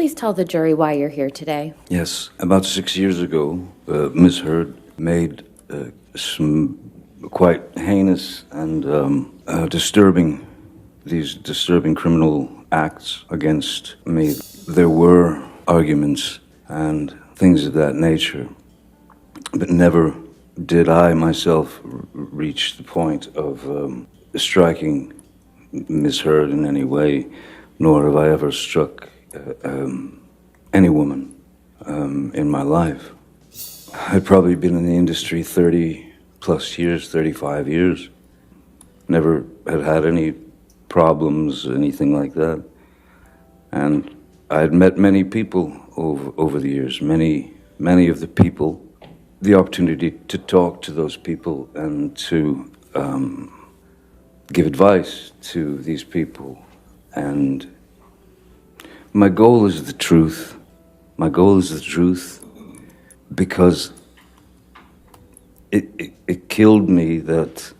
please tell the jury why you're here today? Yes, about 6 years ago, Ms. Heard made some quite heinous and disturbing criminal acts against me. There were arguments and things of that nature, but never did I myself reach the point of striking Ms. Heard in any way, nor have I ever struck any woman in my life. I'd probably been in the industry 30 plus years, 35 years. Never had any problems, anything like that. And I had met many people over the years, many of the people, the opportunity to talk to those people and to give advice to these people. And my goal is the truth. My goal is the truth because it killed me that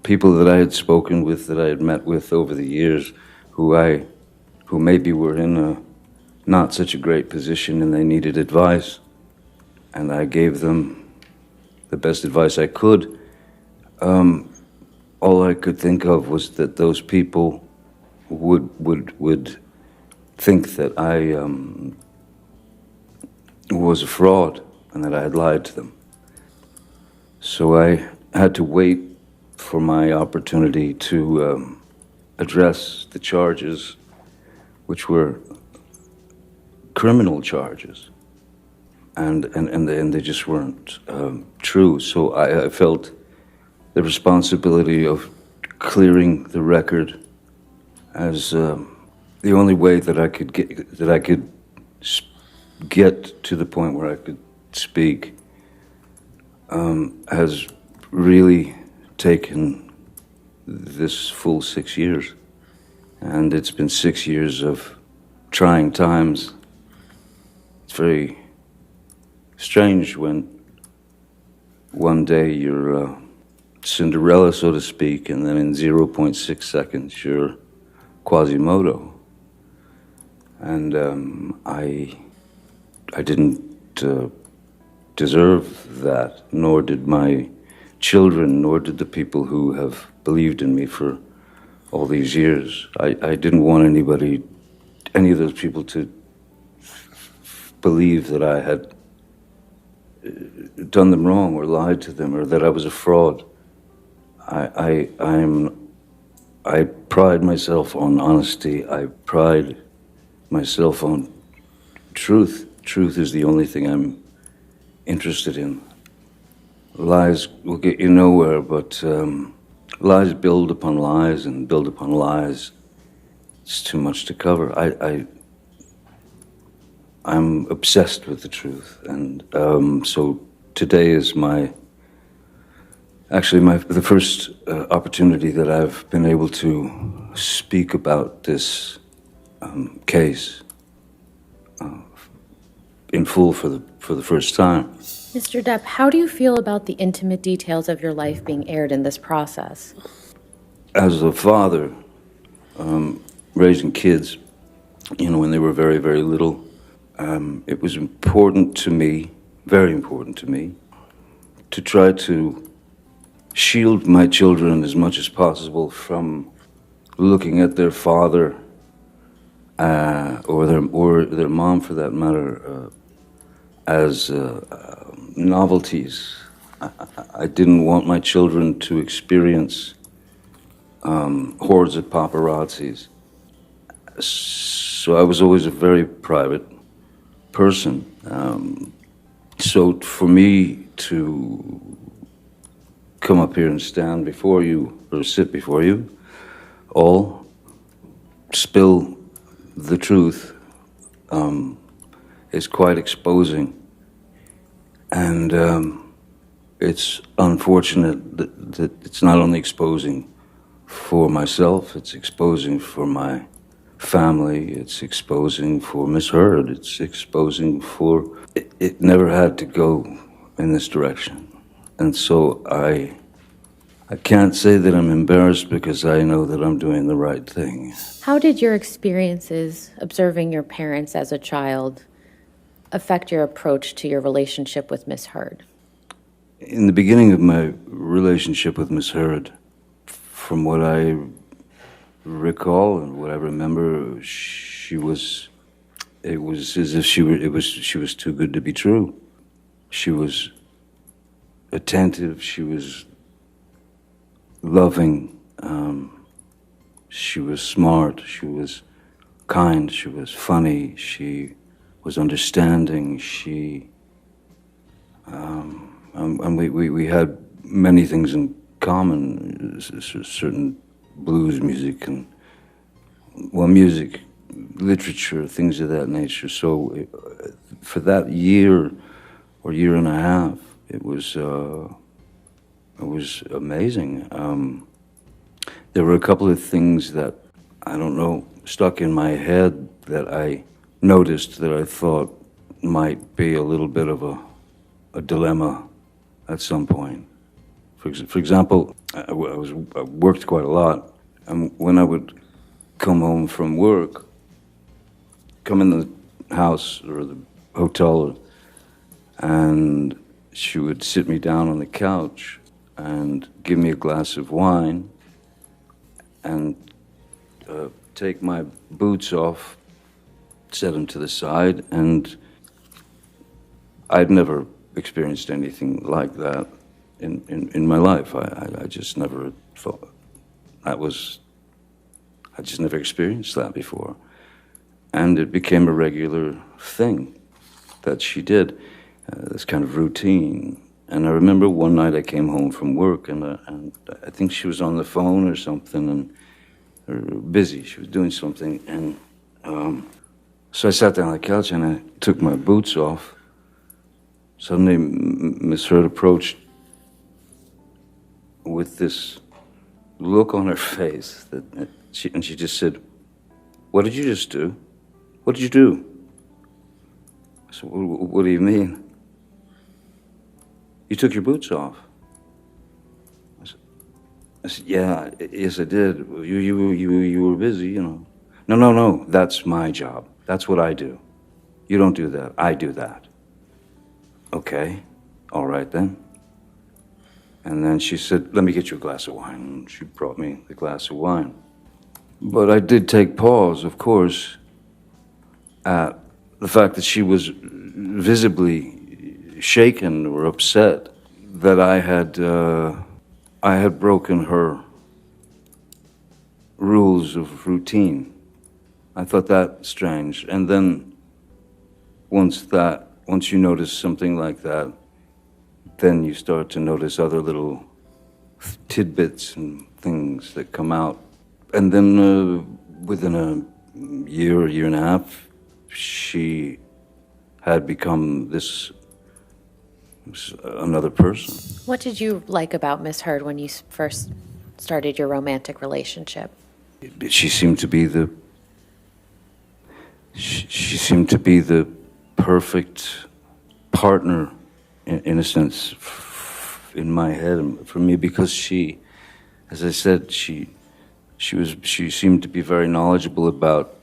people that I had spoken with, that I had met with over the years, who maybe were in a not such a great position and they needed advice, and I gave them the best advice I could. All I could think of was that those people would think that I was a fraud and that I had lied to them. So I had to wait for my opportunity to address the charges, which were criminal charges, and they just weren't true. So I felt the responsibility of clearing the record as the only way that I could get to the point where I could speak. Has really taken this full 6 years, and it's been 6 years of trying times. It's very strange when one day you're Cinderella, so to speak, and then in 0.6 seconds you're Quasimodo. And I didn't deserve that, nor did my children, nor did the people who have believed in me for all these years. I didn't want any of those people to believe that I had done them wrong or lied to them or that I was a fraud. I pride myself on honesty. I pride myself on truth. Truth is the only thing I'm interested in. Lies will get you nowhere, but lies build upon lies and build upon lies. It's too much to cover. I'm obsessed with the truth, and so today is the first opportunity that I've been able to speak about this case in full for the first time. Mr. Depp, how do you feel about the intimate details of your life being aired in this process? As a father, raising kids, when they were very, very little, it was important to me, very important to me, to try to shield my children as much as possible from looking at their father or their mom, for that matter, as novelties. I didn't want my children to experience hordes of paparazzis. So I was always a very private person. So for me to come up here and stand before you, or sit before you, all spill the truth, is quite exposing. And it's unfortunate that it's not only exposing for myself, it's exposing for my family, it's exposing for Miss Heard, it's exposing for... It never had to go in this direction. And so I can't say that I'm embarrassed because I know that I'm doing the right thing. How did your experiences observing your parents as a child affect your approach to your relationship with Miss Heard? In the beginning of my relationship with Miss Heard, from what I recall and what I remember, it was as if she was too good to be true. She was attentive, she was loving, she was smart, she was kind, she was funny, she was understanding, and we had many things in common, certain blues music and, well, music, literature, things of that nature. So for that year or year and a half, it was amazing. There were a couple of things that, I don't know, stuck in my head that I noticed that I thought might be a little bit of a dilemma at some point. For example, I worked quite a lot, and when I would come home from work, come in the house or the hotel, and she would sit me down on the couch and give me a glass of wine and take my boots off, set them to the side, and I'd never experienced anything like that in my life. I just never thought I just never experienced that before. And it became a regular thing that she did, this kind of routine. And I remember one night I came home from work, and I think she was on the phone or something, or busy. She was doing something, and so I sat down on the couch and I took my boots off. Suddenly, Miss Heard approached with this look on her face and she just said, "What did you just do? What did you do?" I said, "What do you mean?" "You took your boots off." I said, "Yeah, yes, I did. You were busy, you know." No, that's my job. That's what I do. You don't do that. I do that." "Okay, all right then." And then she said, "Let me get you a glass of wine." And she brought me the glass of wine. But I did take pause, of course, at the fact that she was visibly shaken or upset that I had broken her rules of routine. I thought that strange. And then once you notice something like that, then you start to notice other little tidbits and things that come out. And then within a year and a half, she had become this another person. What did you like about Miss Heard when you first started your romantic relationship? She seemed to be the perfect partner, in a sense, in my head for me, because she, as I said, she seemed to be very knowledgeable about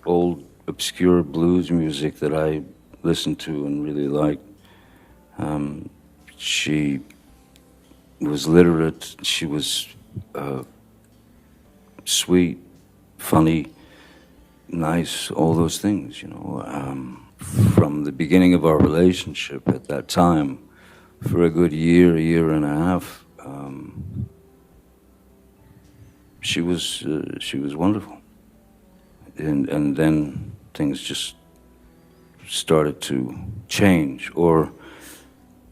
old obscure blues music that I listened to and really liked. She was literate. She was sweet, funny, nice, all those things, you know. From the beginning of our relationship at that time, for a good year and a half, she was wonderful, and then things just started to change, or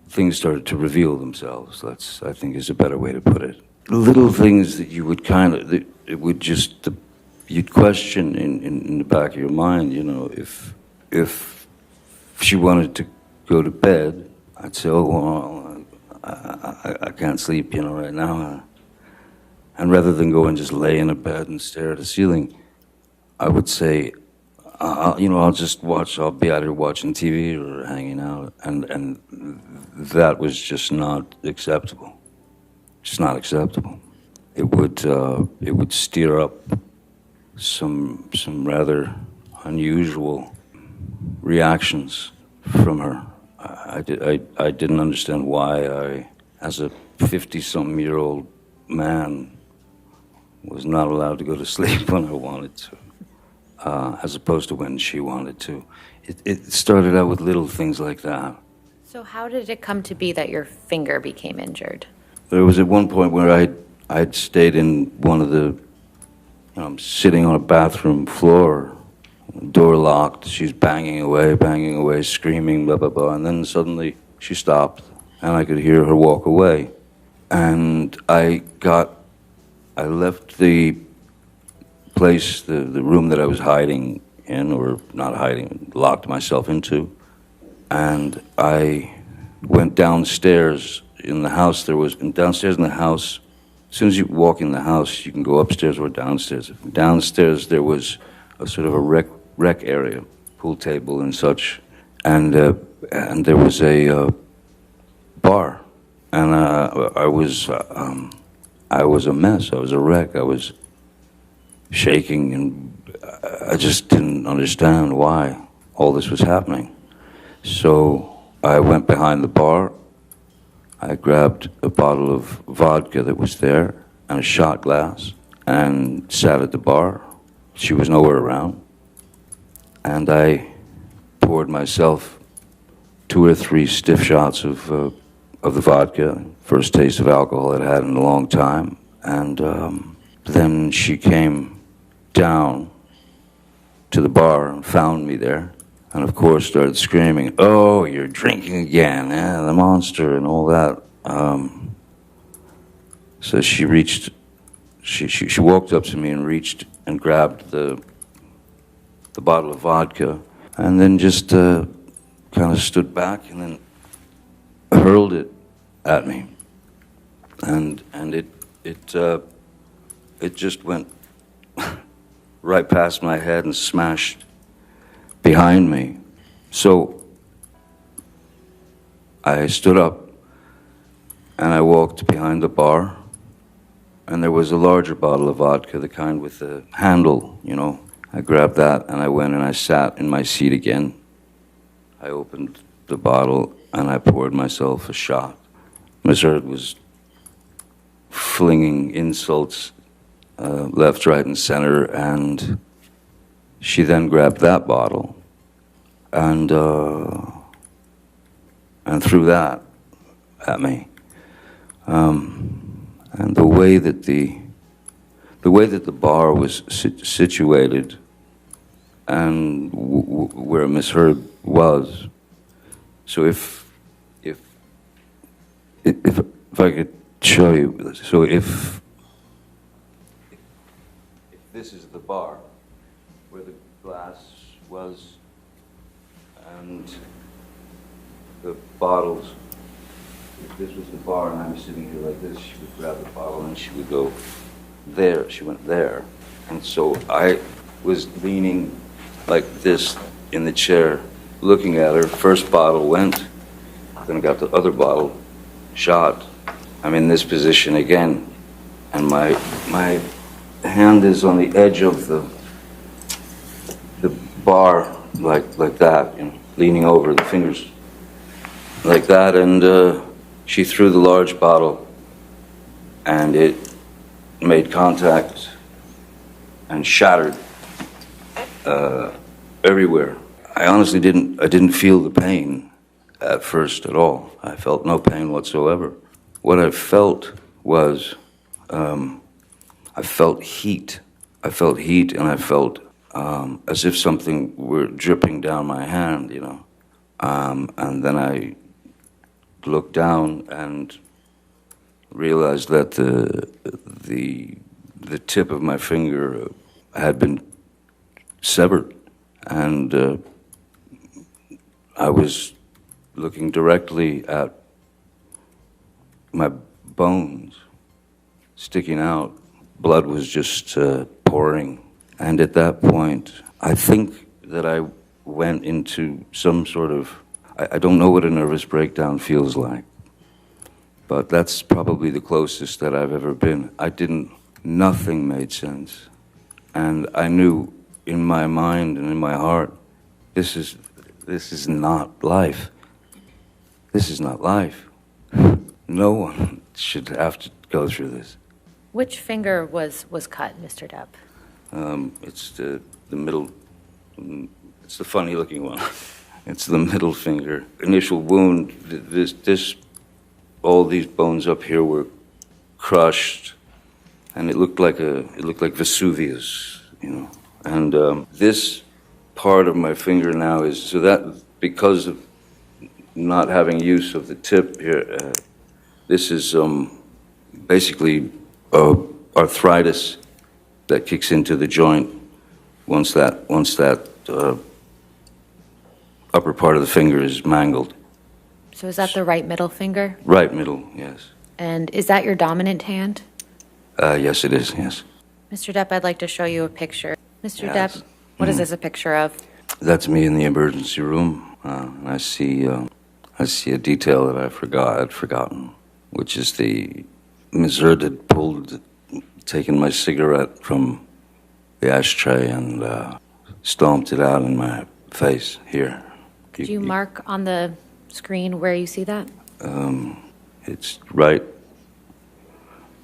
things started to reveal themselves. That's, I think, is a better way to put it. Little things that you would you'd question in the back of your mind, you know, if she wanted to go to bed, I'd say, "Oh, well, I can't sleep, you know, right now." And rather than go and just lay in a bed and stare at the ceiling, I would say, I'll be either watching TV or hanging out, and that was just not acceptable. just not acceptable. It would stir up some rather unusual reactions from her. I didn't understand why I, as a 50-something-year-old man, was not allowed to go to sleep when I wanted to, as opposed to when she wanted to. It started out with little things like that. So how did it come to be that your finger became injured? There was at one point where I'd stayed in one of the, I'm sitting on a bathroom floor, door locked, she's banging away, screaming, blah, blah, blah, and then suddenly she stopped, and I could hear her walk away. And I left the place, the room that I was hiding in, or not hiding, locked myself into, and I went downstairs in the house. Downstairs in the house, as soon as you walk in the house, you can go upstairs or downstairs. Downstairs there was a sort of a rec area, pool table and such, and there was a bar, and I was a mess. I was a wreck. I was shaking, and I just didn't understand why all this was happening. So I went behind the bar. I grabbed a bottle of vodka that was there and a shot glass and sat at the bar. She was nowhere around. And I poured myself 2 or 3 stiff shots of the vodka, first taste of alcohol I'd had in a long time. And then she came down to the bar and found me there. And of course started screaming, "Oh, you're drinking again, the monster," and all that. So she walked up to me and reached and grabbed the bottle of vodka, and then just kind of stood back and then hurled it at me, and it just went right past my head and smashed behind me. So I stood up and I walked behind the bar, and there was a larger bottle of vodka, the kind with the handle, I grabbed that and I went and I sat in my seat again. I opened the bottle and I poured myself a shot. Miss Heard was flinging insults left, right, and center, and she then grabbed that bottle and threw that at me. And the way that the bar was situated and where Miss Heard was. So if I could show you, so if this is the bar where the glass was and the bottles, if this was the bar and I was sitting here like this, she would grab the bottle and she would go there. She went there. And so I was leaning like this in the chair, looking at her. First bottle went, then I got the other bottle, shot. I'm in this position again, and my hand is on the edge of the bar, like that, leaning over, the fingers like that, and she threw the large bottle, and it made contact and shattered everywhere. I honestly didn't feel the pain at first at all. I felt no pain whatsoever. What I felt was, I felt heat. I felt heat, and I felt as if something were dripping down my hand, and then I looked down and realized that the tip of my finger had been severed, and I was looking directly at my bones sticking out. Blood was just pouring, and at that point, I think that I went into some sort of, I don't know what a nervous breakdown feels like, But that's probably the closest that I've ever been. Nothing made sense. And I knew in my mind and in my heart, this is not life. This is not life. No one should have to go through this. Which finger was cut, Mr. Depp? It's the middle, it's the funny looking one. It's the middle finger. Initial wound, all these bones up here were crushed, and it looked like Vesuvius, you know. And this part of my finger now is, so that because of not having use of the tip here, this is basically arthritis that kicks into the joint once that upper part of the finger is mangled. So is that the right middle finger? Right middle, yes. And is that your dominant hand? Yes, it is, yes. Mr. Depp, I'd like to show you a picture. Mr. Yes. Depp, what is this a picture of? That's me in the emergency room. And I see a detail that I'd forgotten, which is the Missouri had taken my cigarette from the ashtray and stomped it out in my face here. Did you mark on the screen where you see that? It's right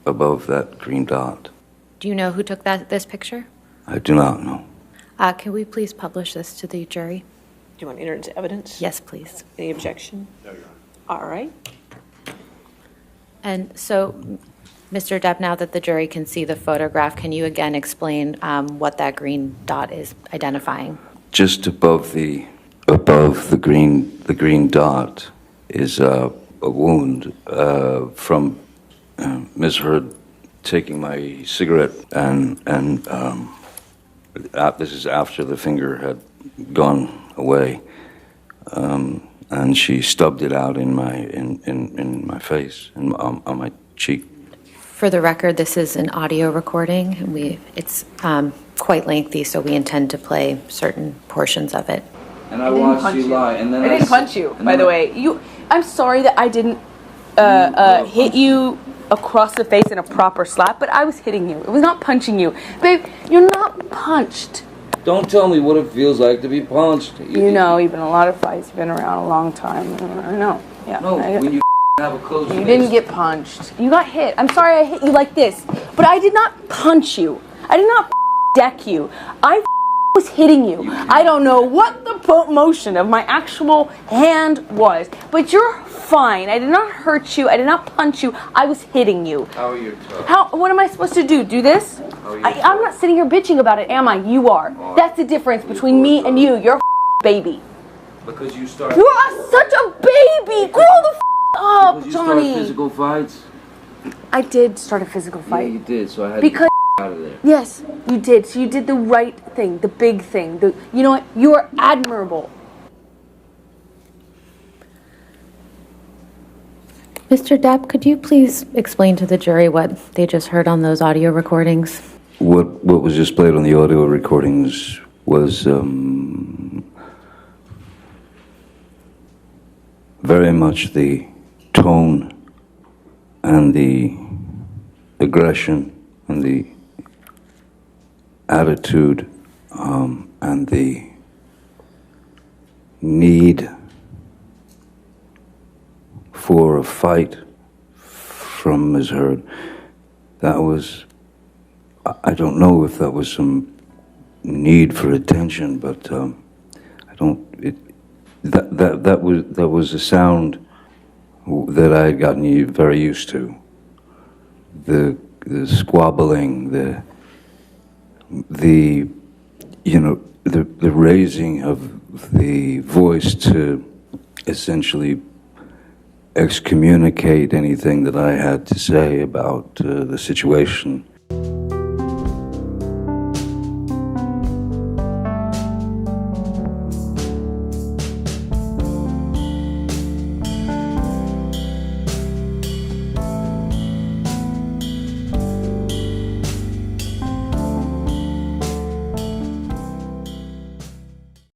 above that green dot. Do you know who took this picture? I do not know. Can we please publish this to the jury? Do you want to enter into evidence? Yes, please. Any objection? No, Your Honor. All right. And so, Mr. Depp, now that the jury can see the photograph, can you again explain what that green dot is identifying? Just above the green dot is a wound from Ms. Heard taking my cigarette, and this is after the finger had gone away, and she stubbed it out in my face and on my cheek. For the record, this is an audio recording, and it's quite lengthy, so we intend to play certain portions of it. And I watched you lie, and then I didn't punch you, by the way. I'm sorry that I didn't hit you across the face in a proper slap, but I was hitting you. It was not punching you. Babe, you're not punched. Don't tell me what it feels like to be punched. You know, you've been in a lot of fights. You've been around a long time. I know. Yeah. No, when you have a closed You fist. didn't get punched. You got hit. I'm sorry I hit you like this, but I did not punch you. I did not deck you. I was hitting you. I don't know what the motion of my actual hand was, but you're fine. I did not hurt you. I did not punch you. I was hitting you. How are your toes? What am I supposed to do? Do this? I'm not sitting here bitching about it, am I? You are. That's the difference between me and you. You're a baby. Because you started. You are such a baby. Grow the up, Because you Johnny. started physical fights. I did start a physical fight. Yeah, you did. So I had Because to out of there. yes, you did. So you did the right thing, the big thing. You know what? You are admirable. Mr. Depp, could you please explain to the jury what they just heard on those audio recordings? What was just played on the audio recordings was very much the tone and the aggression and the attitude and the need for a fight from Ms. Heard. That was, I don't know if that was some need for attention, but that was a sound that I had gotten very used to. The squabbling, the raising of the voice to essentially excommunicate anything that I had to say about the situation.